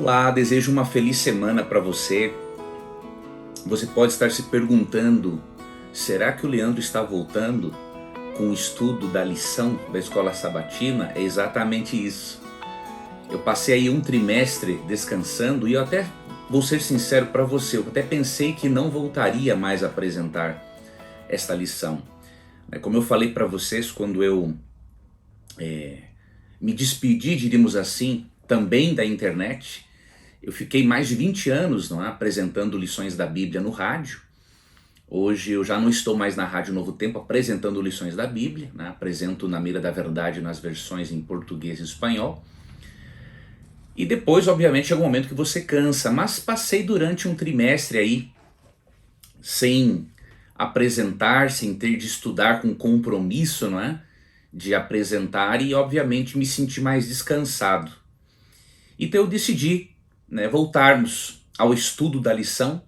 Olá, desejo uma feliz semana para você. Você pode estar se perguntando, será que o Leandro está voltando com o estudo da lição da escola sabatina? É exatamente isso. Eu passei aí um trimestre descansando e eu até vou ser sincero para você, eu até pensei que não voltaria mais a apresentar esta lição. Como eu falei para vocês quando eu me despedi, diríamos assim, também da internet, eu fiquei mais de 20 anos apresentando lições da Bíblia no rádio. Hoje eu já não estou mais na Rádio Novo Tempo apresentando lições da Bíblia, apresento na Mira da Verdade nas versões em português e espanhol. E depois, obviamente, chega um momento que você cansa, mas passei durante um trimestre aí sem apresentar, sem ter de estudar com compromisso, de apresentar, e obviamente me senti mais descansado. Então eu decidi voltarmos ao estudo da lição.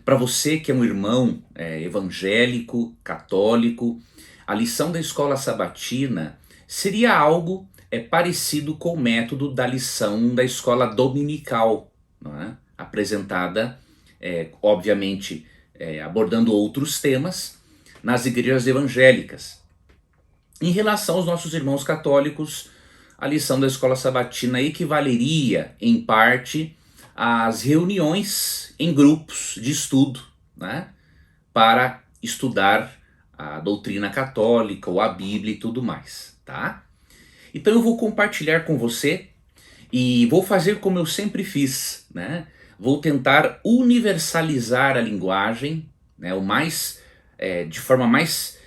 Para você que é um irmão evangélico, católico, a lição da escola sabatina seria algo parecido com o método da lição da escola dominical, apresentada, obviamente, abordando outros temas nas igrejas evangélicas. Em relação aos nossos irmãos católicos, a lição da escola sabatina equivaleria, em parte, às reuniões em grupos de estudo, para estudar a doutrina católica ou a Bíblia e tudo mais, tá? Então eu vou compartilhar com você e vou fazer como eu sempre fiz, Vou tentar universalizar a linguagem, de forma mais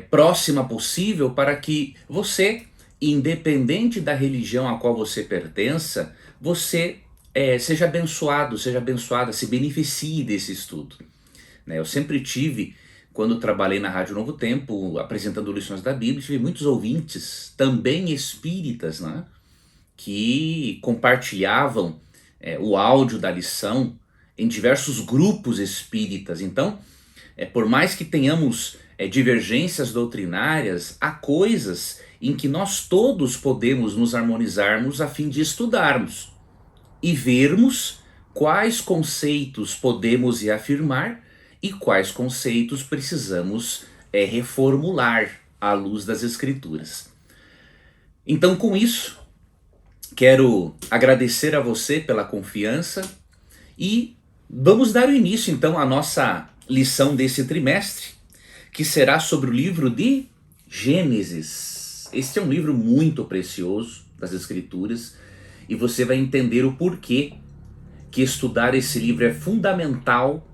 próxima possível, para que você, independente da religião a qual você pertença, você seja abençoado, seja abençoada, se beneficie desse estudo. Eu sempre tive, quando trabalhei na Rádio Novo Tempo, apresentando lições da Bíblia, tive muitos ouvintes, também espíritas, que compartilhavam o áudio da lição em diversos grupos espíritas. Então, por mais que tenhamos divergências doutrinárias, há coisas em que nós todos podemos nos harmonizarmos a fim de estudarmos e vermos quais conceitos podemos reafirmar e quais conceitos precisamos reformular à luz das Escrituras. Então, com isso, quero agradecer a você pela confiança e vamos dar o início, então, à nossa lição desse trimestre, que será sobre o livro de Gênesis. Este é um livro muito precioso das Escrituras e você vai entender o porquê que estudar esse livro é fundamental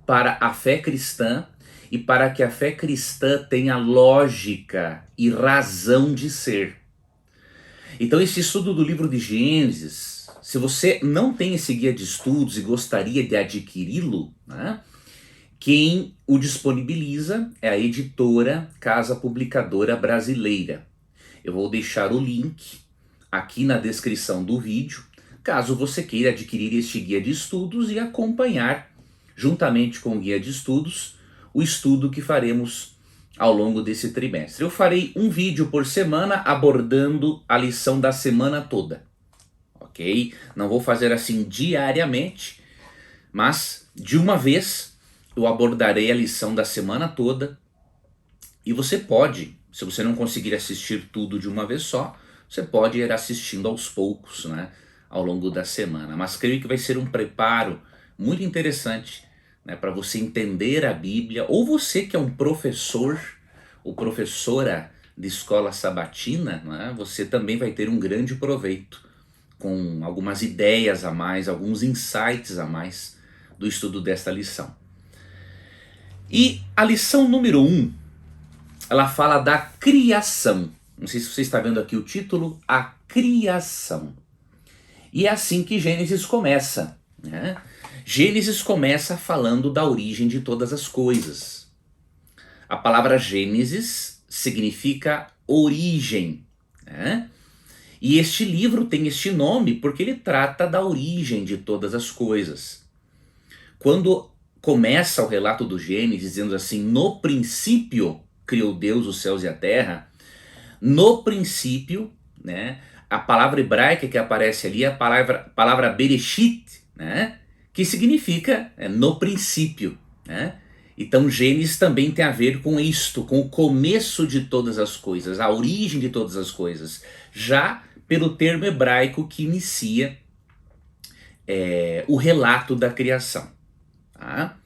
para a fé cristã e para que a fé cristã tenha lógica e razão de ser. Então esse estudo do livro de Gênesis, se você não tem esse guia de estudos e gostaria de adquiri-lo, quem o disponibiliza é a editora Casa Publicadora Brasileira. Eu vou deixar o link aqui na descrição do vídeo, caso você queira adquirir este guia de estudos e acompanhar, juntamente com o guia de estudos, o estudo que faremos ao longo desse trimestre. Eu farei um vídeo por semana abordando a lição da semana toda, ok? Não vou fazer assim diariamente, mas de uma vez eu abordarei a lição da semana toda. E você pode, se você não conseguir assistir tudo de uma vez só, você pode ir assistindo aos poucos, ao longo da semana. Mas creio que vai ser um preparo muito interessante, para você entender a Bíblia, ou você que é um professor ou professora de escola sabatina, você também vai ter um grande proveito com algumas ideias a mais, alguns insights a mais do estudo desta lição. E a lição número 1, ela fala da criação. Não sei se você está vendo aqui o título, a criação. E é assim que Gênesis começa, Gênesis começa falando da origem de todas as coisas. A palavra Gênesis significa origem, E este livro tem este nome porque ele trata da origem de todas as coisas. Quando começa o relato do Gênesis dizendo assim, no princípio criou Deus os céus e a terra, no princípio, a palavra hebraica que aparece ali é a palavra Bereshit, né? Que significa no princípio, né? Então Gênesis também tem a ver com isto, com o começo de todas as coisas, a origem de todas as coisas, já pelo termo hebraico que inicia o relato da criação. Tá?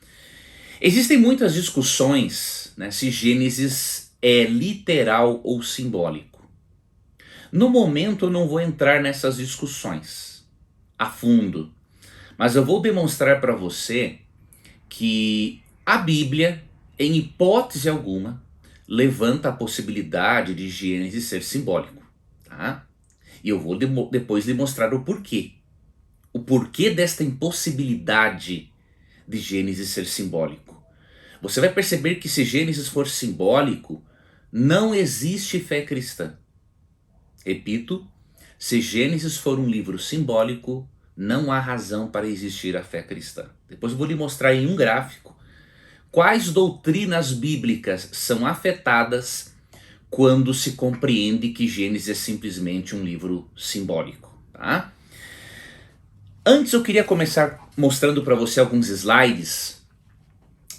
Existem muitas discussões, né, se Gênesis é literal ou simbólico. No momento eu não vou entrar nessas discussões a fundo, mas eu vou demonstrar para você que a Bíblia, em hipótese alguma, levanta a possibilidade de Gênesis ser simbólico. Tá? E eu vou depois demonstrar o porquê. O porquê desta impossibilidade de Gênesis ser simbólico. Você vai perceber que se Gênesis for simbólico, não existe fé cristã. Repito, se Gênesis for um livro simbólico, não há razão para existir a fé cristã. Depois eu vou lhe mostrar em um gráfico quais doutrinas bíblicas são afetadas quando se compreende que Gênesis é simplesmente um livro simbólico. Tá? Antes eu queria começar mostrando para você alguns slides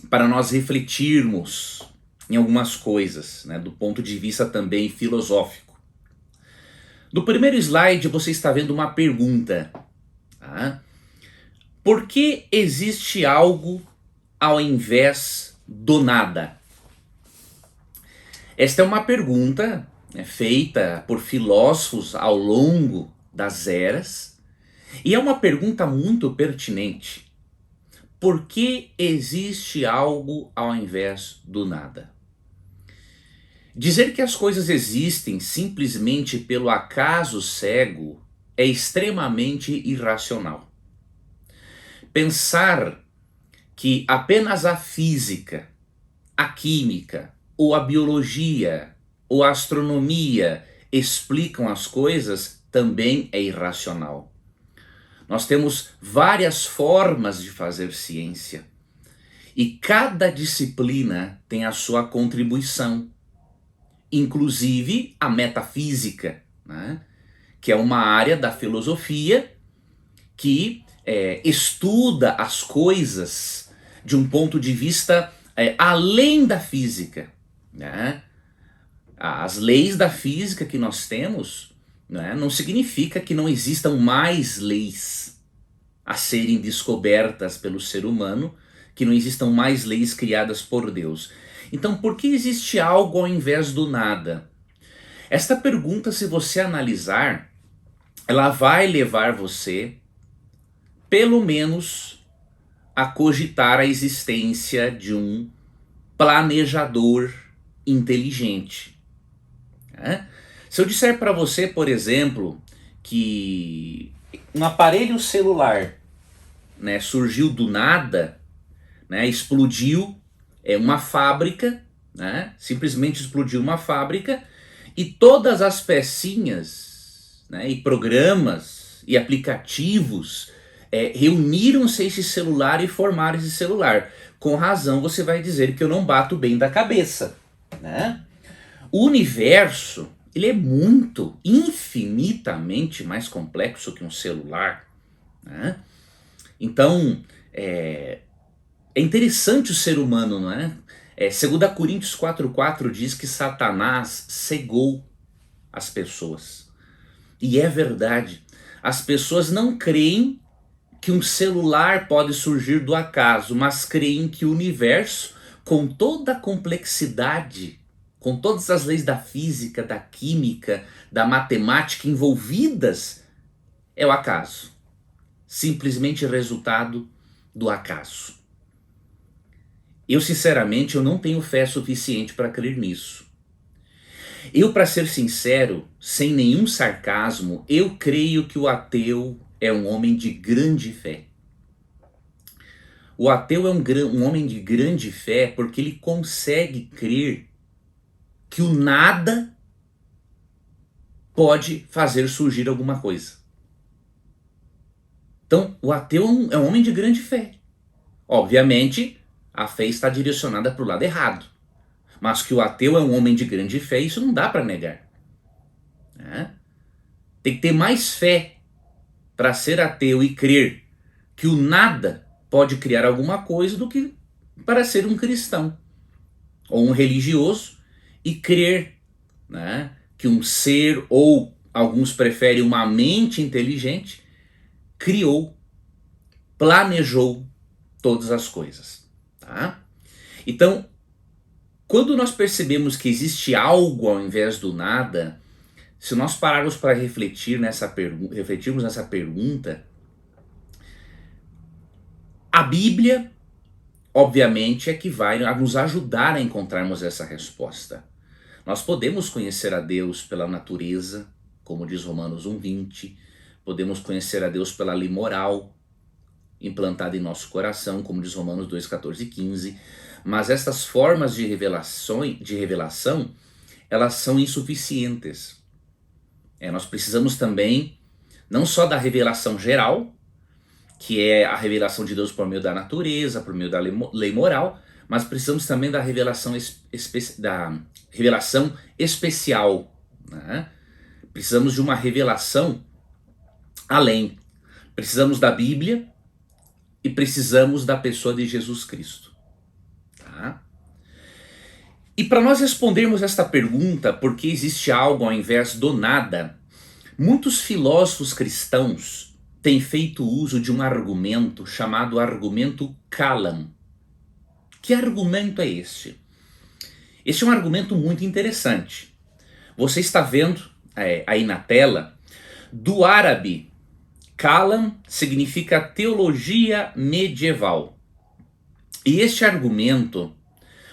para nós refletirmos em algumas coisas, né, do ponto de vista também filosófico. No primeiro slide você está vendo uma pergunta. Tá? Por que existe algo ao invés do nada? Esta é uma pergunta, né, feita por filósofos ao longo das eras, e é uma pergunta muito pertinente. Por que existe algo ao invés do nada? Dizer que as coisas existem simplesmente pelo acaso cego é extremamente irracional. Pensar que apenas a física, a química, ou a biologia, ou a astronomia explicam as coisas também é irracional. Nós temos várias formas de fazer ciência e cada disciplina tem a sua contribuição, inclusive a metafísica, né? Que é uma área da filosofia que estuda as coisas de um ponto de vista além da física. Né? As leis da física que nós temos, né, não significa que não existam mais leis a serem descobertas pelo ser humano, que não existam mais leis criadas por Deus. Então, por que existe algo ao invés do nada? Esta pergunta, se você analisar, ela vai levar você, pelo menos, a cogitar a existência de um planejador inteligente. Né? Se eu disser para você, por exemplo, que um aparelho celular, né, surgiu do nada, né, explodiu uma fábrica, né, simplesmente explodiu uma fábrica e todas as pecinhas, né, e programas e aplicativos reuniram-se a esse celular e formaram esse celular. Com razão você vai dizer que eu não bato bem da cabeça. Né? O universo, ele é muito, infinitamente mais complexo que um celular. Né? Então, é interessante o ser humano, não é? 2 Coríntios 4,4 diz que Satanás cegou as pessoas. E é verdade. As pessoas não creem que um celular pode surgir do acaso, mas creem que o universo, com toda a complexidade, com todas as leis da física, da química, da matemática envolvidas, é o acaso. Simplesmente resultado do acaso. Eu, sinceramente, eu não tenho fé suficiente para crer nisso. Eu, para ser sincero, sem nenhum sarcasmo, eu creio que o ateu é um homem de grande fé. O ateu é um homem de grande fé porque ele consegue crer que o nada pode fazer surgir alguma coisa. Então, o ateu é um homem de grande fé. Obviamente, a fé está direcionada para o lado errado. Mas que o ateu é um homem de grande fé, isso não dá para negar. Né? Tem que ter mais fé para ser ateu e crer que o nada pode criar alguma coisa do que para ser um cristão ou um religioso e crer, né, que um ser, ou alguns preferem uma mente inteligente, criou, planejou todas as coisas. Tá? Então, quando nós percebemos que existe algo ao invés do nada, se nós pararmos para refletirmos nessa pergunta, a Bíblia, obviamente, é que vai nos ajudar a encontrarmos essa resposta. Nós podemos conhecer a Deus pela natureza, como diz Romanos 1:20, podemos conhecer a Deus pela lei moral implantada em nosso coração, como diz Romanos 2:14 e 15, mas estas formas de revelação, elas são insuficientes. Nós precisamos também, não só da revelação geral, que é a revelação de Deus por meio da natureza, por meio da lei moral, mas precisamos também da revelação especial. Né? Precisamos de uma revelação além. Precisamos da Bíblia e precisamos da pessoa de Jesus Cristo. Tá? E para nós respondermos esta pergunta, por que existe algo ao invés do nada, muitos filósofos cristãos têm feito uso de um argumento chamado argumento Kalam. Que argumento é este? Este é um argumento muito interessante. Você está vendo aí na tela, do árabe, Kalam significa teologia medieval. E este argumento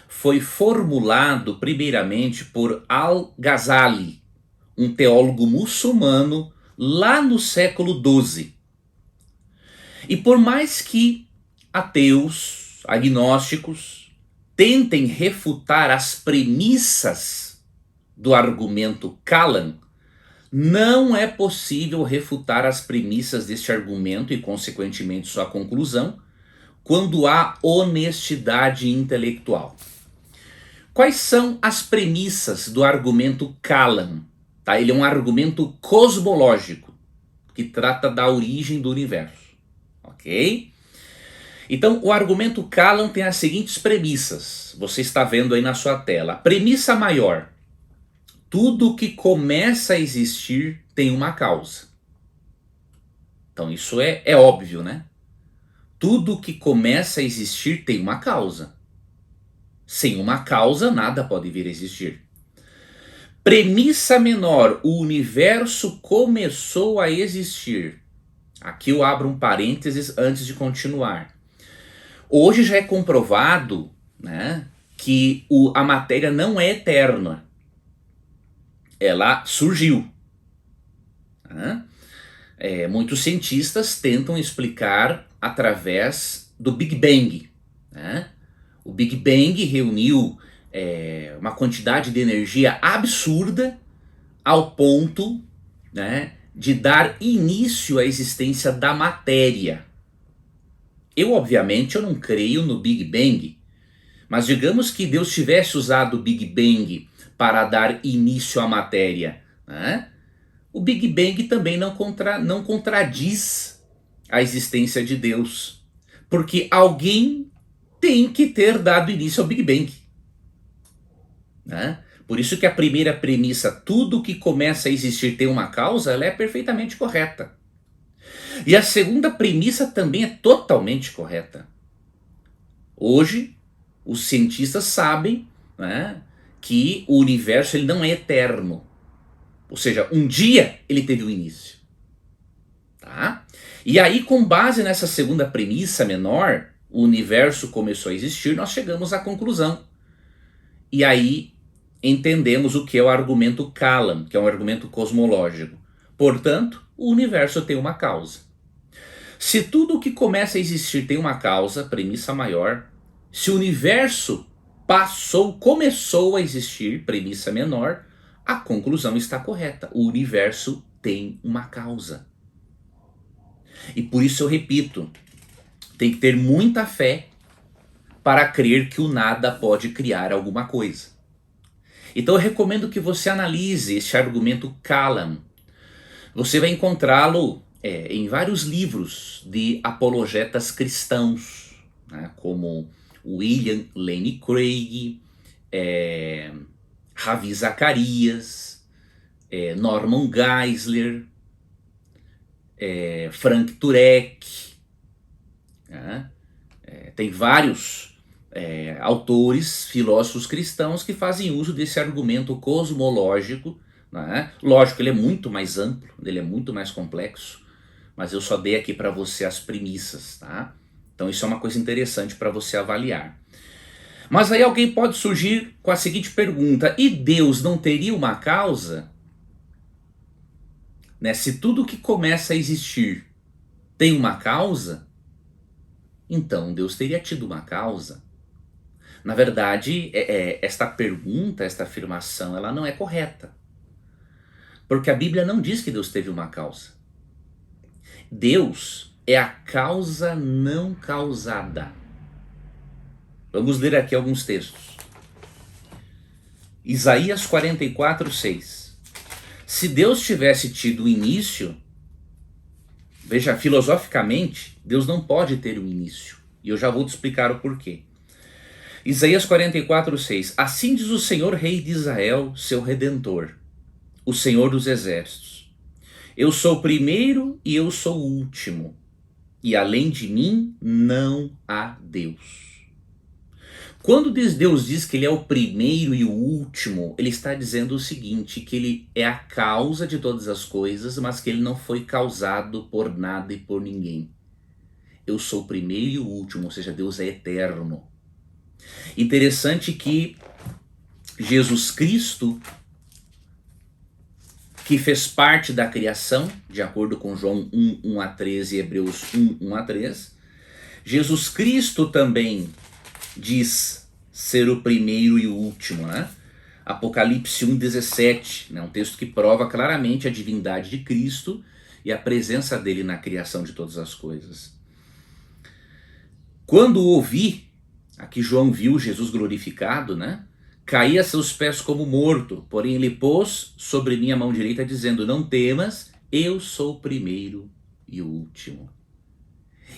foi formulado primeiramente por Al-Ghazali, um teólogo muçulmano lá no século XII. E por mais que ateus, agnósticos, tentem refutar as premissas do argumento Kalam, não é possível refutar as premissas deste argumento e, consequentemente, sua conclusão, quando há honestidade intelectual. Quais são as premissas do argumento Kalam? Tá? Ele é um argumento cosmológico, que trata da origem do universo. Ok? Então, o argumento Kalam tem as seguintes premissas. Você está vendo aí na sua tela. Premissa maior: tudo que começa a existir tem uma causa. Então isso é óbvio, né? Tudo que começa a existir tem uma causa. Sem uma causa, nada pode vir a existir. Premissa menor: o universo começou a existir. Aqui eu abro um parênteses antes de continuar. Hoje já é comprovado, né, que a matéria não é eterna. Ela surgiu. Né? Muitos cientistas tentam explicar através do Big Bang. Né? O Big Bang reuniu uma quantidade de energia absurda ao ponto, né, de dar início à existência da matéria. Obviamente, eu não creio no Big Bang, mas digamos que Deus tivesse usado o Big Bang para dar início à matéria, né? O Big Bang também não contradiz a existência de Deus, porque alguém tem que ter dado início ao Big Bang. Né? Por isso que a primeira premissa, tudo que começa a existir tem uma causa, ela é perfeitamente correta. E a segunda premissa também é totalmente correta. Hoje, os cientistas sabem, né, que o universo ele não é eterno. Ou seja, um dia ele teve um início. Tá? E aí, com base nessa segunda premissa menor, o universo começou a existir, nós chegamos à conclusão. E aí entendemos o que é o argumento Kalam, que é um argumento cosmológico. Portanto, o universo tem uma causa. Se tudo que começa a existir tem uma causa, premissa maior, se o universo começou a existir, premissa menor, a conclusão está correta. O universo tem uma causa. E por isso eu repito, tem que ter muita fé para crer que o nada pode criar alguma coisa. Então eu recomendo que você analise este argumento Kalam. Você vai encontrá-lo em vários livros de apologetas cristãos, né, como William Lane Craig, Ravi Zacarias, Norman Geisler, Frank Turek, né? Tem vários autores, filósofos cristãos que fazem uso desse argumento cosmológico, né? Lógico, ele é muito mais amplo, ele é muito mais complexo, mas eu só dei aqui para você as premissas, tá? Então isso é uma coisa interessante para você avaliar. Mas aí alguém pode surgir com a seguinte pergunta: e Deus não teria uma causa? Né? Se tudo que começa a existir tem uma causa, então Deus teria tido uma causa. Na verdade, esta pergunta, esta afirmação, ela não é correta. Porque a Bíblia não diz que Deus teve uma causa. Deus é a causa não causada. Vamos ler aqui alguns textos. Isaías 44:6. Se Deus tivesse tido início, veja, filosoficamente, Deus não pode ter um início. E eu já vou te explicar o porquê. Isaías 44:6. Assim diz o Senhor, Rei de Israel, seu Redentor, o Senhor dos Exércitos: eu sou o primeiro e eu sou o último, e além de mim não há Deus. Quando Deus diz que ele é o primeiro e o último, ele está dizendo o seguinte, que ele é a causa de todas as coisas, mas que ele não foi causado por nada e por ninguém. Eu sou o primeiro e o último, ou seja, Deus é eterno. Interessante que Jesus Cristo, que fez parte da criação, de acordo com João 1:1-13 e Hebreus 1:1-3, Jesus Cristo também diz ser o primeiro e o último, né? Apocalipse 1:17, né? Um texto que prova claramente a divindade de Cristo e a presença dele na criação de todas as coisas. Quando ouvi, aqui João viu Jesus glorificado, né? Caí a seus pés como morto, porém ele pôs sobre mim a mão direita, dizendo: não temas, eu sou o primeiro e o último.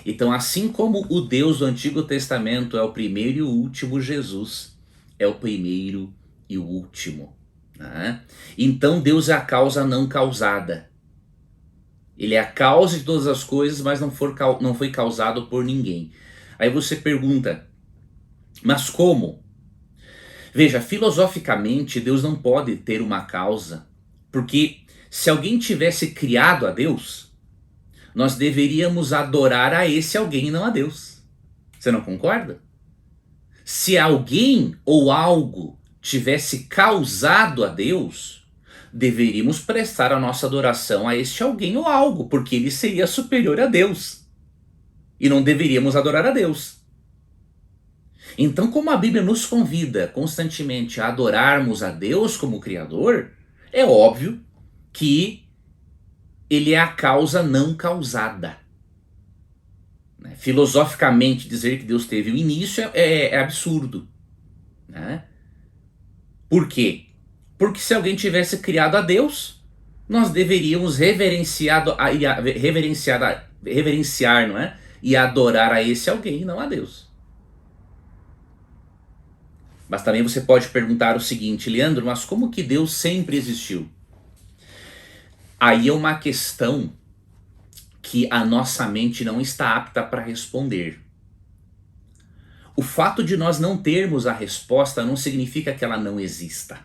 Então, assim como o Deus do Antigo Testamento é o primeiro e o último, Jesus é o primeiro e o último, né? Então Deus é a causa não causada. Ele é a causa de todas as coisas, mas não foi causado por ninguém. Aí você pergunta, mas como? Veja, filosoficamente, Deus não pode ter uma causa, porque se alguém tivesse criado a Deus, nós deveríamos adorar a esse alguém e não a Deus. Você não concorda? Se alguém ou algo tivesse causado a Deus, deveríamos prestar a nossa adoração a este alguém ou algo, porque ele seria superior a Deus. E não deveríamos adorar a Deus. Então, como a Bíblia nos convida constantemente a adorarmos a Deus como Criador, é óbvio que ele é a causa não causada. Filosoficamente, dizer que Deus teve um início é absurdo, né? Por quê? Porque se alguém tivesse criado a Deus, nós deveríamos reverenciar, não é? E adorar a esse alguém, não a Deus. Mas também você pode perguntar o seguinte, Leandro, mas como que Deus sempre existiu? Aí é uma questão que a nossa mente não está apta para responder. O fato de nós não termos a resposta não significa que ela não exista.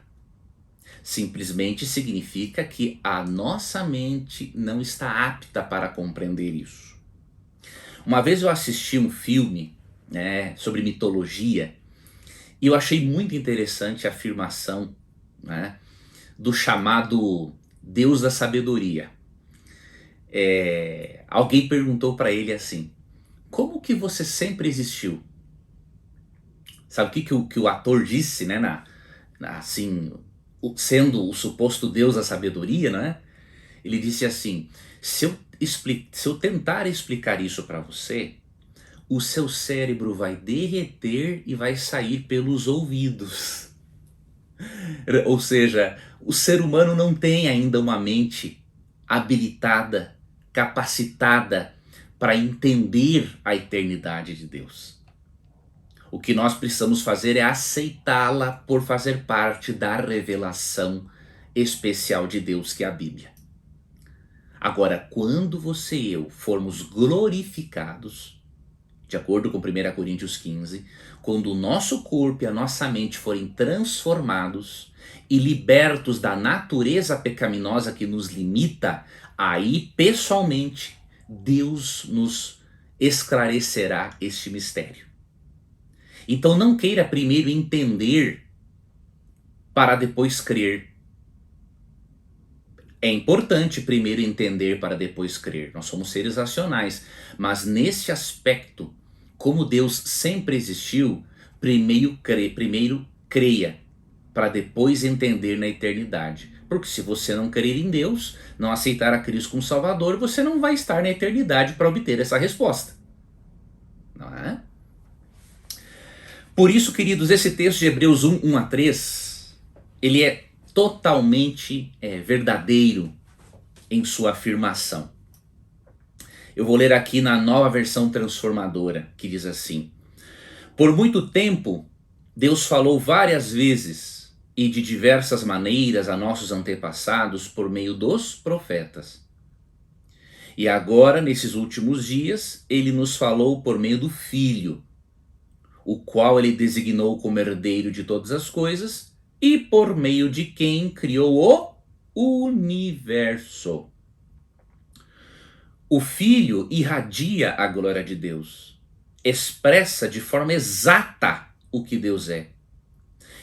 Simplesmente significa que a nossa mente não está apta para compreender isso. Uma vez eu assisti um filme, né, sobre mitologia, e eu achei muito interessante a afirmação, né, do chamado Deus da sabedoria. Alguém perguntou para ele assim, como que você sempre existiu? Sabe o que o ator disse, né, assim, sendo o suposto Deus da sabedoria, né? Ele disse assim, se eu tentar explicar isso para você, o seu cérebro vai derreter e vai sair pelos ouvidos. Ou seja, o ser humano não tem ainda uma mente habilitada, capacitada para entender a eternidade de Deus. O que nós precisamos fazer é aceitá-la por fazer parte da revelação especial de Deus, que é a Bíblia. Agora, quando você e eu formos glorificados, de acordo com 1 Coríntios 15, quando o nosso corpo e a nossa mente forem transformados e libertos da natureza pecaminosa que nos limita, aí, pessoalmente, Deus nos esclarecerá este mistério. Então não queira primeiro entender para depois crer. É importante primeiro entender para depois crer. Nós somos seres racionais, mas neste aspecto, como Deus sempre existiu, primeiro creia para depois entender na eternidade. Porque se você não crer em Deus, não aceitar a Cristo como Salvador, você não vai estar na eternidade para obter essa resposta. Não é? Por isso, queridos, esse texto de Hebreus 1, 1 a 3, ele é totalmente verdadeiro em sua afirmação. Eu vou ler aqui na Nova Versão Transformadora, que diz assim: por muito tempo, Deus falou várias vezes e de diversas maneiras a nossos antepassados por meio dos profetas. E agora, nesses últimos dias, ele nos falou por meio do Filho, o qual ele designou como herdeiro de todas as coisas e por meio de quem criou o universo. O Filho irradia a glória de Deus, expressa de forma exata o que Deus é,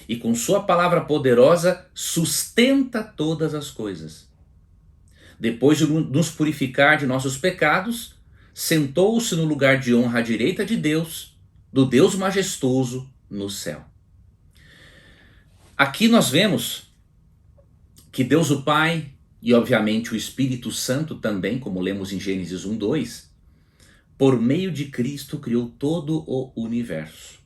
e com sua palavra poderosa sustenta todas as coisas. Depois de nos purificar de nossos pecados, sentou-se no lugar de honra à direita de Deus, do Deus majestoso no céu. Aqui nós vemos que Deus o Pai e obviamente o Espírito Santo também, como lemos em Gênesis 1:2, por meio de Cristo criou todo o universo.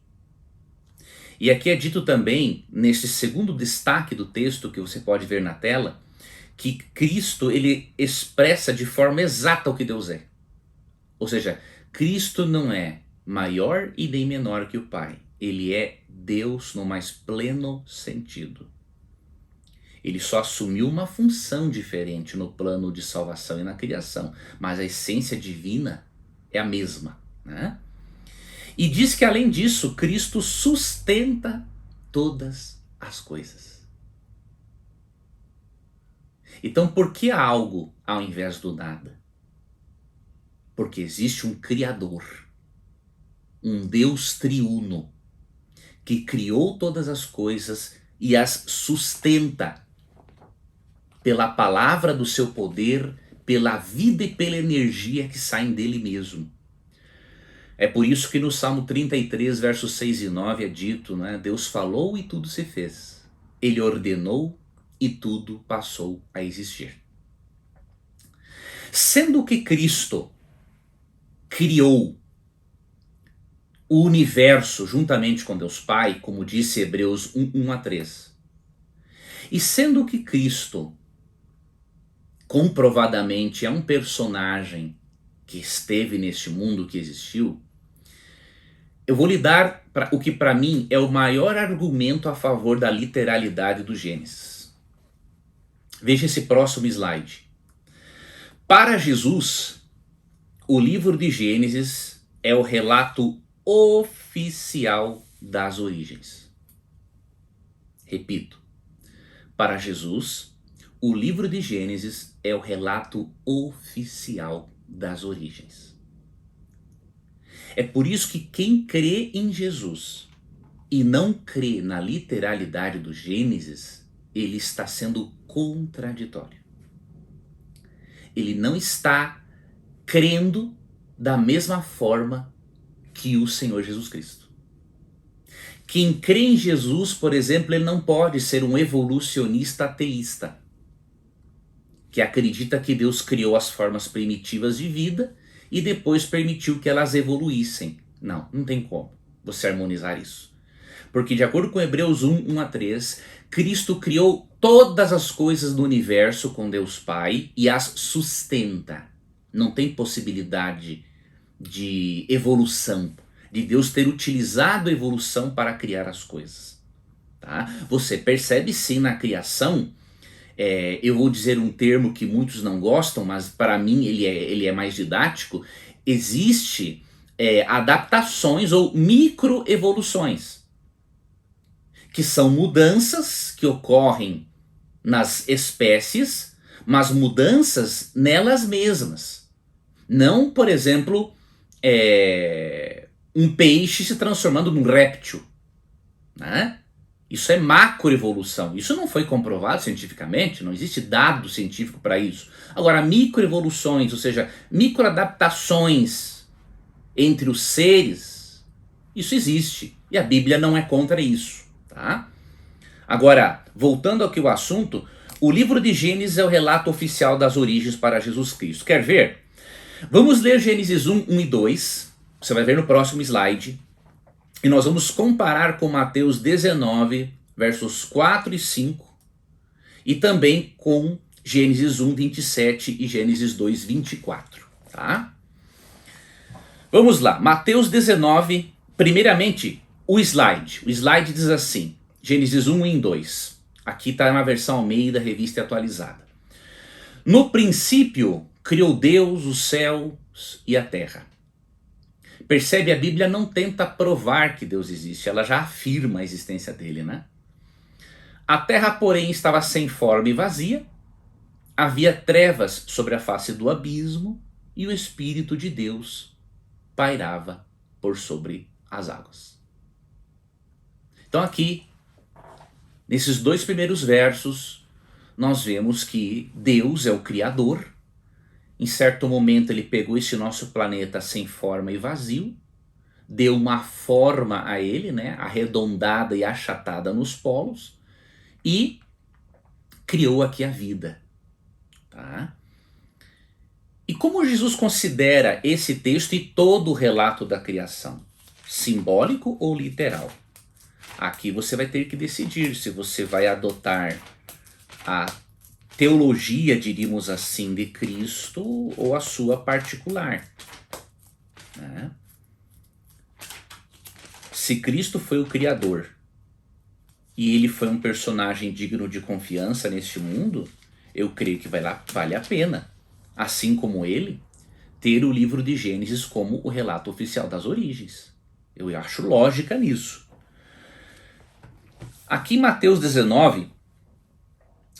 E aqui é dito também, nesse segundo destaque do texto que você pode ver na tela, que Cristo ele expressa de forma exata o que Deus é. Ou seja, Cristo não é maior e nem menor que o Pai. Ele é Deus no mais pleno sentido. Ele só assumiu uma função diferente no plano de salvação e na criação, mas a essência divina é a mesma, né? E diz que além disso, Cristo sustenta todas as coisas. Então por que algo ao invés do nada? Porque existe um Criador, um Deus triuno, que criou todas as coisas e as sustenta pela palavra do seu poder, pela vida e pela energia que saem dele mesmo. É por isso que no Salmo 33, versos 6 e 9 é dito, né? Deus falou e tudo se fez. Ele ordenou e tudo passou a existir. Sendo que Cristo criou o universo juntamente com Deus Pai, como disse Hebreus 1, 1 a 3. E sendo que Cristo comprovadamente é um personagem que esteve neste mundo, que existiu, eu vou lhe dar o que para mim é o maior argumento a favor da literalidade do Gênesis. Veja esse próximo slide. Para Jesus, o livro de Gênesis é o relato oficial das origens. Repito, para Jesus, o livro de Gênesis é o relato oficial das origens. É por isso que quem crê em Jesus e não crê na literalidade do Gênesis, ele está sendo contraditório. Ele não está crendo da mesma forma que o Senhor Jesus Cristo. Quem crê em Jesus, por exemplo, ele não pode ser um evolucionista ateísta, que acredita que Deus criou as formas primitivas de vida e depois permitiu que elas evoluíssem. Não tem como você harmonizar isso. Porque de acordo com Hebreus 1, 1 a 3, Cristo criou todas as coisas do universo com Deus Pai e as sustenta. Não tem possibilidade de evolução, de Deus ter utilizado a evolução para criar as coisas. Tá? Você percebe sim na criação, eu vou dizer um termo que muitos não gostam, mas para mim ele é mais didático, existe adaptações ou microevoluções, que são mudanças que ocorrem nas espécies, mas mudanças nelas mesmas. Não, por exemplo, um peixe se transformando num réptil, né? Isso é macroevolução. Isso não foi comprovado cientificamente, não existe dado científico para isso. Agora, microevoluções, ou seja, microadaptações entre os seres, isso existe. E a Bíblia não é contra isso. Tá? Agora, voltando aqui ao assunto, o livro de Gênesis é o relato oficial das origens para Jesus Cristo. Quer ver? Vamos ler Gênesis 1, 1 e 2. Você vai ver no próximo slide. E nós vamos comparar com Mateus 19, versos 4 e 5. E também com Gênesis 1, 27 e Gênesis 2, 24. Tá? Vamos lá. Mateus 19, primeiramente, o slide. O slide diz assim, Gênesis 1 e 2. Aqui está na versão Almeida, revista e atualizada. No princípio, criou Deus os céus e a terra. Percebe, a Bíblia não tenta provar que Deus existe, ela já afirma a existência dele, né? A terra, porém, estava sem forma e vazia, havia trevas sobre a face do abismo e o Espírito de Deus pairava por sobre as águas. Então aqui, nesses dois primeiros versos, nós vemos que Deus é o Criador. Em certo momento ele pegou esse nosso planeta sem forma e vazio, deu uma forma a ele, né, arredondada e achatada nos polos, e criou aqui a vida. Tá? E como Jesus considera esse texto e todo o relato da criação? Simbólico ou literal? Aqui você vai ter que decidir se você vai adotar a teologia, diríamos assim, de Cristo ou a sua particular. Né? Se Cristo foi o Criador e ele foi um personagem digno de confiança neste mundo, eu creio que vale a pena, assim como ele, ter o livro de Gênesis como o relato oficial das origens. Eu acho lógica nisso. Aqui em Mateus 19,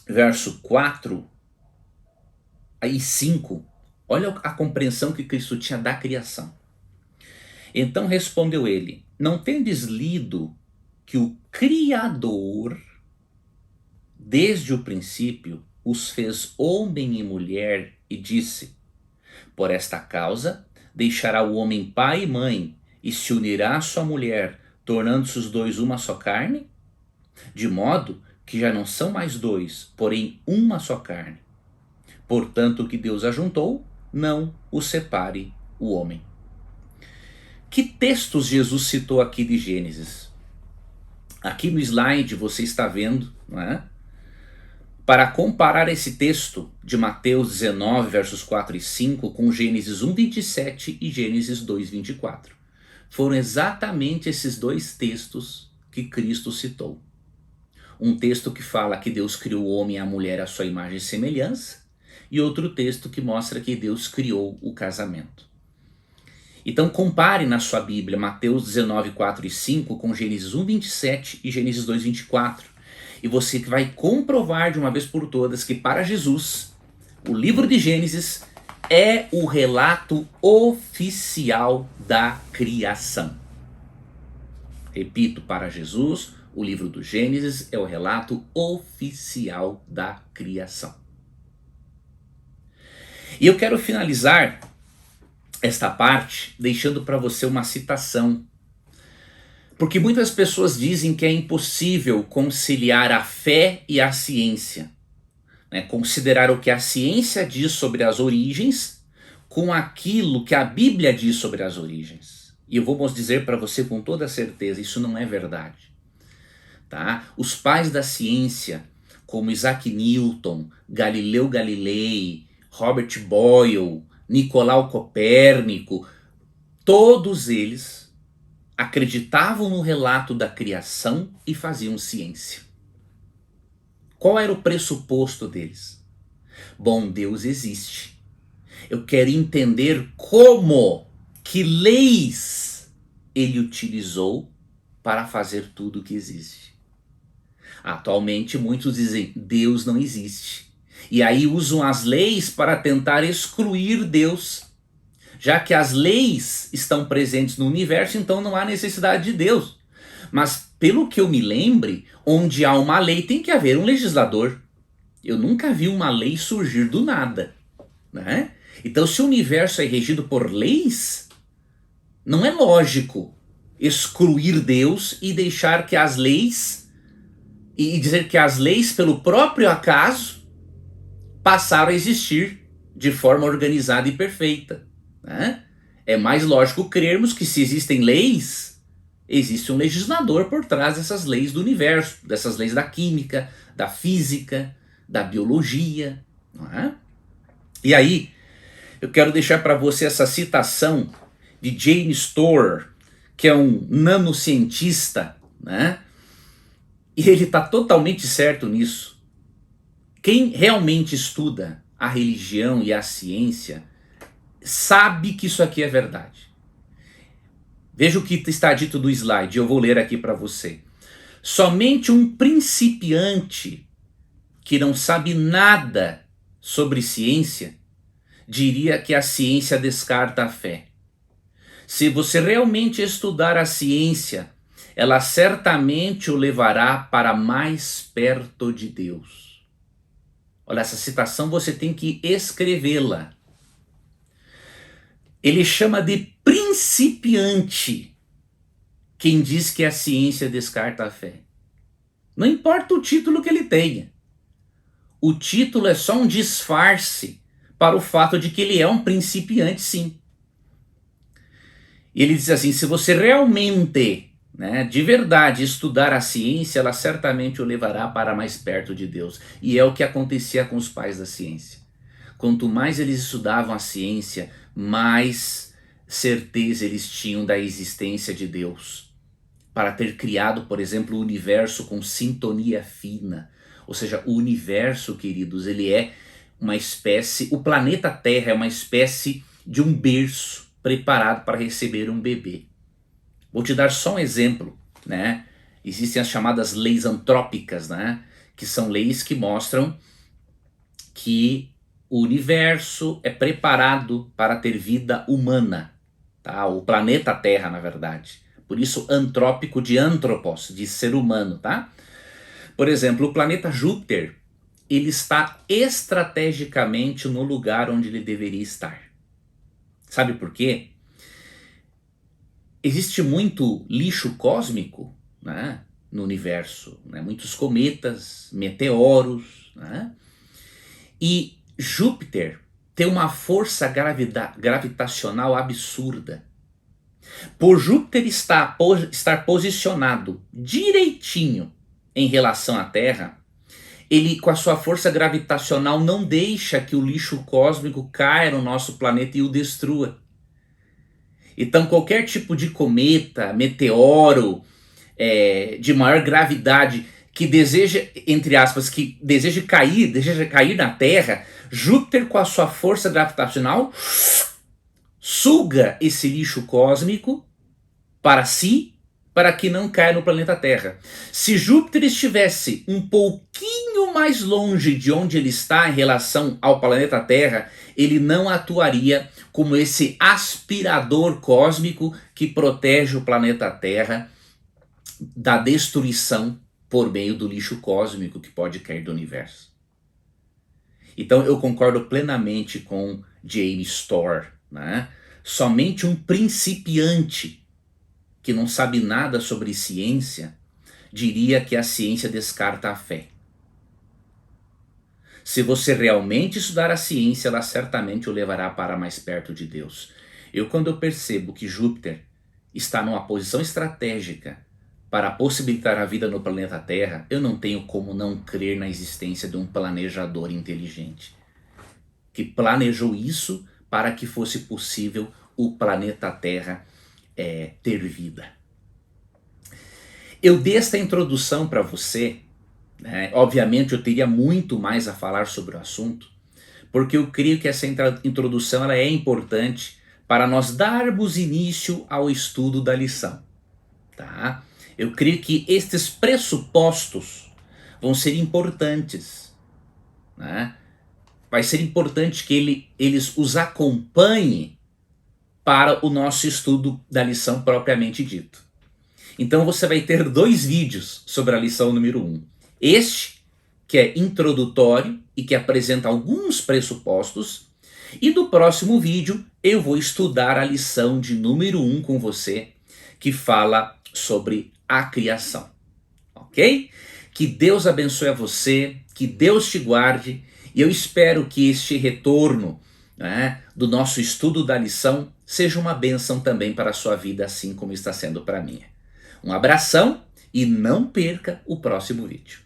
verso 4 e 5, olha a compreensão que Cristo tinha da criação. Então respondeu ele, não tendes lido que o Criador, desde o princípio, os fez homem e mulher e disse, por esta causa deixará o homem pai e mãe e se unirá à sua mulher, tornando-se os dois uma só carne? De modo que já não são mais dois, porém uma só carne. Portanto, o que Deus ajuntou, não o separe o homem. Que textos Jesus citou aqui de Gênesis? Aqui no slide você está vendo, não é? Para comparar esse texto de Mateus 19, versos 4 e 5 com Gênesis 1, 27 e Gênesis 2, 24. Foram exatamente esses dois textos que Cristo citou. Um texto que fala que Deus criou o homem e a mulher à sua imagem e semelhança, e outro texto que mostra que Deus criou o casamento. Então compare na sua Bíblia Mateus 19, 4 e 5 com Gênesis 1, 27 e Gênesis 2, 24. E você vai comprovar de uma vez por todas que para Jesus, o livro de Gênesis é o relato oficial da criação. Repito, para Jesus, o livro do Gênesis é o relato oficial da criação. E eu quero finalizar esta parte deixando para você uma citação. Porque muitas pessoas dizem que é impossível conciliar a fé e a ciência. Né? Considerar o que a ciência diz sobre as origens com aquilo que a Bíblia diz sobre as origens. E eu vou dizer para você com toda certeza, isso não é verdade. tá? Os pais da ciência, como Isaac Newton, Galileu Galilei, Robert Boyle, Nicolau Copérnico, todos eles acreditavam no relato da criação e faziam ciência. Qual era o pressuposto deles? Bom, Deus existe. Eu quero entender como, que leis ele utilizou para fazer tudo o que existe. Atualmente muitos dizem, Deus não existe. E aí usam as leis para tentar excluir Deus. Já que as leis estão presentes no universo, então não há necessidade de Deus. Mas pelo que eu me lembre, onde há uma lei tem que haver um legislador. Eu nunca vi uma lei surgir do nada, né? Então se o universo é regido por leis, não é lógico excluir Deus e deixar que as leis, e dizer que as leis pelo próprio acaso passaram a existir de forma organizada e perfeita, né? É mais lógico crermos que se existem leis, existe um legislador por trás dessas leis do universo, dessas leis da química, da física, da biologia, não é? E aí, eu quero deixar para você essa citação de James Tour, que é um nanocientista, né? E ele está totalmente certo nisso. Quem realmente estuda a religião e a ciência sabe que isso aqui é verdade. Veja o que está dito no slide, eu vou ler aqui para você. Somente um principiante que não sabe nada sobre ciência diria que a ciência descarta a fé. Se você realmente estudar a ciência, ela certamente o levará para mais perto de Deus. Olha, essa citação você tem que escrevê-la. Ele chama de principiante quem diz que a ciência descarta a fé. Não importa o título que ele tenha. O título é só um disfarce para o fato de que ele é um principiante, sim. E ele diz assim, se você realmente, né, de verdade estudar a ciência, ela certamente o levará para mais perto de Deus. E é o que acontecia com os pais da ciência. Quanto mais eles estudavam a ciência, mais certeza eles tinham da existência de Deus. Para ter criado, por exemplo, o universo com sintonia fina. Ou seja, o universo, queridos, ele é uma espécie, o planeta Terra é uma espécie de um berço preparado para receber um bebê. Vou te dar só um exemplo, né? Existem as chamadas leis antrópicas, né? Que são leis que mostram que o universo é preparado para ter vida humana, tá? O planeta Terra, na verdade. Por isso, antrópico de antropos, de ser humano, tá? Por exemplo, o planeta Júpiter, ele está estrategicamente no lugar onde ele deveria estar. Sabe por quê? Existe muito lixo cósmico, né, no universo, né? Muitos cometas, meteoros, né? E Júpiter tem uma força gravitacional absurda. Por Júpiter estar posicionado direitinho em relação à Terra, ele com a sua força gravitacional não deixa que o lixo cósmico caia no nosso planeta e o destrua. Então qualquer tipo de cometa, meteoro, de maior gravidade que deseja, entre aspas, que deseja cair na Terra, Júpiter com a sua força gravitacional suga esse lixo cósmico para si, para que não caia no planeta Terra. Se Júpiter estivesse um pouquinho mais longe de onde ele está em relação ao planeta Terra, ele não atuaria como esse aspirador cósmico que protege o planeta Terra da destruição por meio do lixo cósmico que pode cair do universo. Então eu concordo plenamente com James Tour, né? Somente um principiante que não sabe nada sobre ciência diria que a ciência descarta a fé. Se você realmente estudar a ciência, ela certamente o levará para mais perto de Deus. Quando eu percebo que Júpiter está numa posição estratégica para possibilitar a vida no planeta Terra, eu não tenho como não crer na existência de um planejador inteligente, que planejou isso para que fosse possível o planeta Terra ter vida. Eu dei esta introdução para você, né? Obviamente eu teria muito mais a falar sobre o assunto, porque eu creio que essa introdução ela é importante para nós darmos início ao estudo da lição. Tá? Eu creio que estes pressupostos vão ser importantes, né? Vai ser importante que eles os acompanhem para o nosso estudo da lição propriamente dito. Então você vai ter 2 vídeos sobre a lição número 1. Este, que é introdutório e que apresenta alguns pressupostos, e do próximo vídeo eu vou estudar a lição de número 1 com você, que fala sobre a criação. Ok? Que Deus abençoe a você, que Deus te guarde, e eu espero que este retorno, né, do nosso estudo da lição seja uma bênção também para a sua vida, assim como está sendo para a minha. Um abração e não perca o próximo vídeo.